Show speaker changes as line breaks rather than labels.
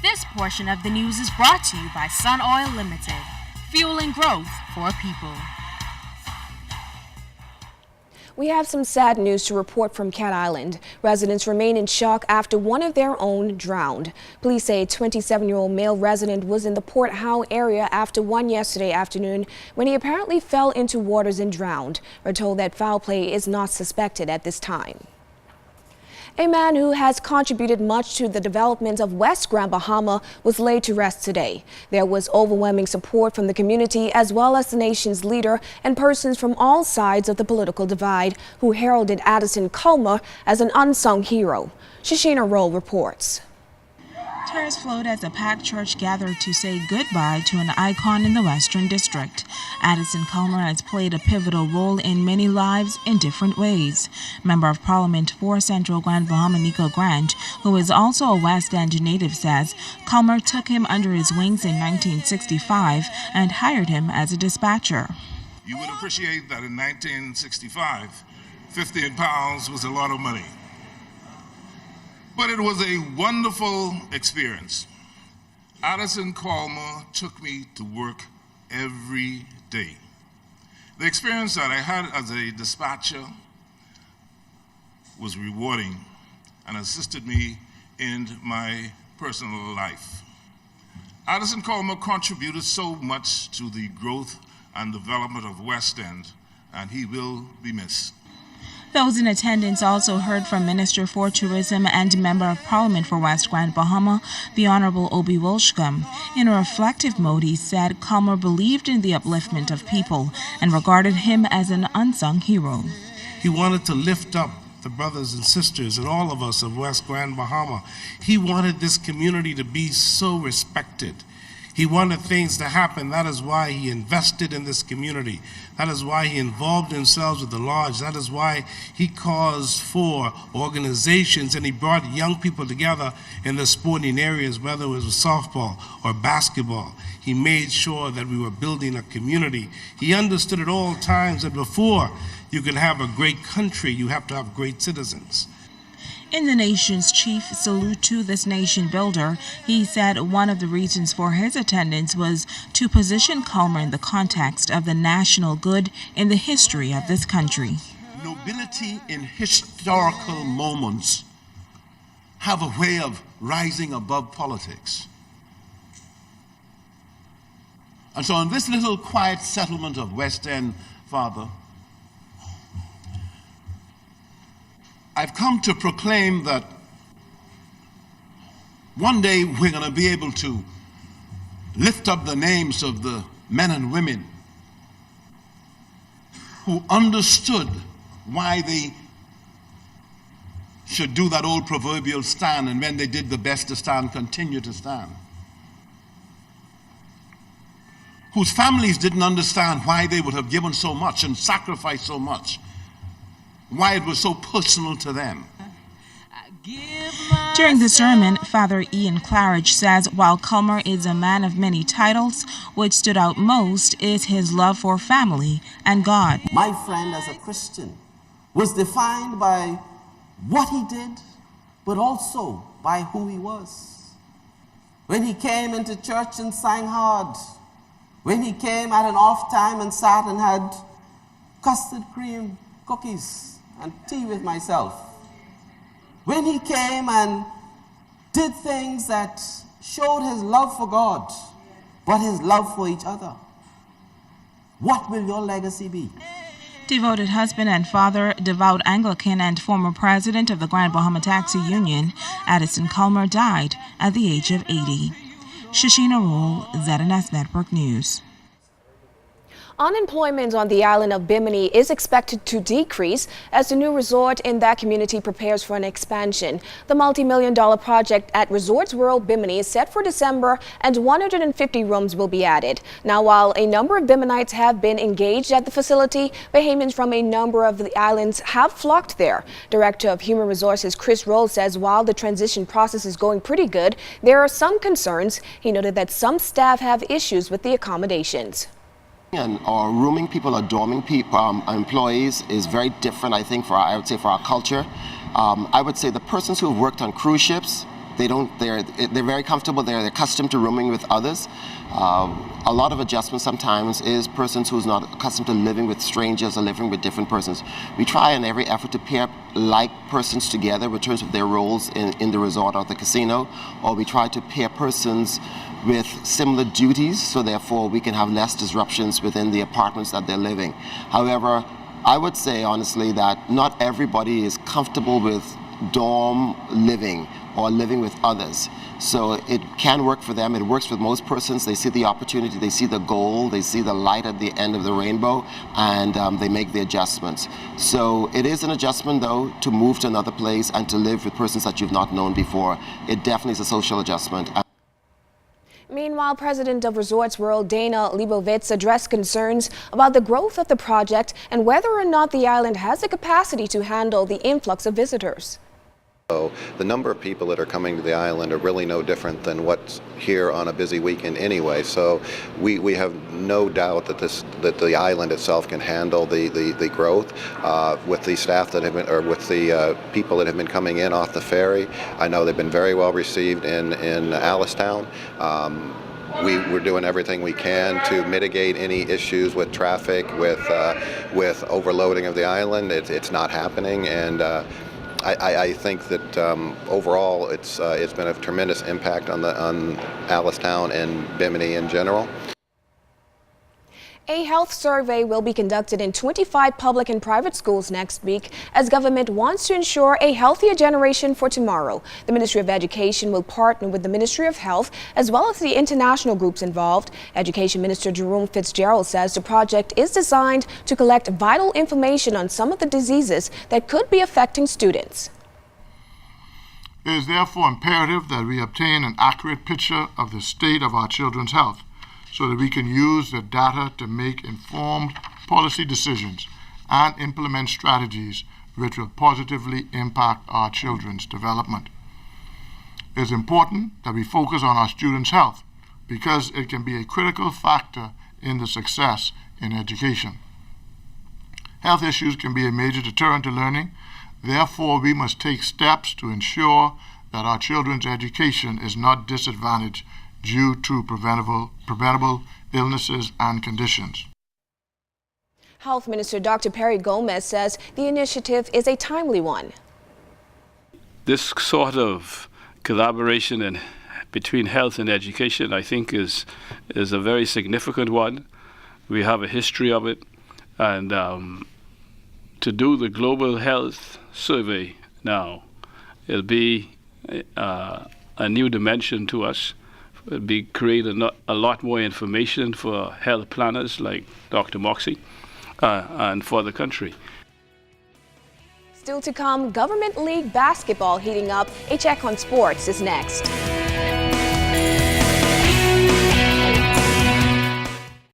This portion of the news is brought to you by Sun Oil Limited, fueling growth for people.
We have some sad news to report from Cat Island. Residents remain in shock after one of their own drowned. Police say a 27-year-old male resident was in the Port Howe area after 1 yesterday afternoon when he apparently fell into waters and drowned. We're told that foul play is not suspected at this time. A man who has contributed much to the development of West Grand Bahama was laid to rest today. There was overwhelming support from the community as well as the nation's leader and persons from all sides of the political divide who heralded Addison Culmer as an unsung hero. Shashina Roll reports.
Tears flowed as a packed church gathered to say goodbye to an icon in the Western District. Addison Culmer has played a pivotal role in many lives in different ways. Member of Parliament for Central Grand Bahama Nico Grant, who is also a West End native, says Culmer took him under his wings in 1965 and hired him as a dispatcher.
You would appreciate that in 1965, £15 was a lot of money. But it was a wonderful experience. Addison Culmer took me to work every day. The experience that I had as a dispatcher was rewarding and assisted me in my personal life. Addison Culmer contributed so much to the growth and development of West End, and he will be missed.
Those in attendance also heard from Minister for Tourism and Member of Parliament for West Grand Bahama, the Honorable Obi Wolshcombe. In a reflective mode, he said Culmer believed in the upliftment of people and regarded him as an unsung hero.
He wanted to lift up the brothers and sisters and all of us of West Grand Bahama. He wanted this community to be so respected. He wanted things to happen. That is why he invested in this community. That is why he involved himself with the lodge. That is why he caused for organizations and he brought young people together in the sporting areas, whether it was softball or basketball. He made sure that we were building a community. He understood at all times that before you can have a great country, you have to have great citizens.
In the nation's chief salute to this nation builder, he said one of the reasons for his attendance was to position Culmer in the context of the national good in the history of this country.
Nobility in historical moments have a way of rising above politics. And so in this little quiet settlement of West End, Father, I've come to proclaim that one day we're going to be able to lift up the names of the men and women who understood why they should do that old proverbial stand, and when they did the best to stand, continue to stand. Whose families didn't understand why they would have given so much and sacrificed so much, why it was so personal to them.
During the sermon, Father Ian Claridge says while Culmer is a man of many titles, what stood out most is his love for family and God.
My friend as a Christian was defined by what he did, but also by who he was. When he came into church and sang hard, when he came at an off time and sat and had custard cream cookies and tea with myself. When he came and did things that showed his love for God, but his love for each other. What will your legacy be?
Devoted husband and father, devout Anglican and former president of the Grand Bahama Taxi Union, Addison Culmer died at the age of 80. Shashina Roll, ZNS Network News.
Unemployment on the island of Bimini is expected to decrease as the new resort in that community prepares for an expansion. The multi-million-dollar project at Resorts World Bimini is set for December and 150 rooms will be added. Now, while a number of Biminites have been engaged at the facility, Bahamians from a number of the islands have flocked there. Director of Human Resources Chris Roll says while the transition process is going pretty good, there are some concerns. He noted that some staff have issues with the accommodations.
And our rooming people or dorming people, employees is very different, I think, I would say, for our culture. I would say the persons who have worked on cruise ships, they're very comfortable there. They're accustomed to rooming with others. A lot of adjustment sometimes is persons who's not accustomed to living with strangers or living with different persons. We try in every effort to pair like persons together in terms of their roles in the resort or the casino, or we try to pair persons with similar duties, so therefore we can have less disruptions within the apartments that they're living. However, I would say honestly that not everybody is comfortable with dorm living or living with others. So it can work for them. It works with most persons. They see the opportunity, they see the goal, they see the light at the end of the rainbow, and they make the adjustments. So it is an adjustment, though, to move to another place and to live with persons that you've not known before. It definitely is a social adjustment.
Meanwhile, President of Resorts World Dana Leibovitz addressed concerns about the growth of the project and whether or not the island has the capacity to handle the influx of visitors.
So the number of people that are coming to the island are really no different than what's here on a busy weekend anyway. So we have no doubt that the island itself can handle the growth with the staff that have been, or with the people that have been coming in off the ferry. I know they've been very well received in Alistown. We're doing everything we can to mitigate any issues with traffic, with overloading of the island. It's not happening, and I think that overall it's been a tremendous impact on Alistown and Bimini in general.
A health survey will be conducted in 25 public and private schools next week as government wants to ensure a healthier generation for tomorrow. The Ministry of Education will partner with the Ministry of Health as well as the international groups involved. Education Minister Jerome Fitzgerald says the project is designed to collect vital information on some of the diseases that could be affecting students.
It is therefore imperative that we obtain an accurate picture of the state of our children's health, so that we can use the data to make informed policy decisions and implement strategies which will positively impact our children's development. It is important that we focus on our students' health because it can be a critical factor in the success in education. Health issues can be a major deterrent to learning. Therefore, we must take steps to ensure that our children's education is not disadvantaged due to preventable illnesses and conditions.
Health Minister Dr. Perry Gomez says the initiative is a timely one.
This sort of collaboration between health and education, I think, is a very significant one. We have a history of it, and to do the global health survey now, it'll be a new dimension to us. It'll create a lot more information for health planners like Dr. Moxie and for the country.
Still to come, Government League basketball heating up. A check on sports is next.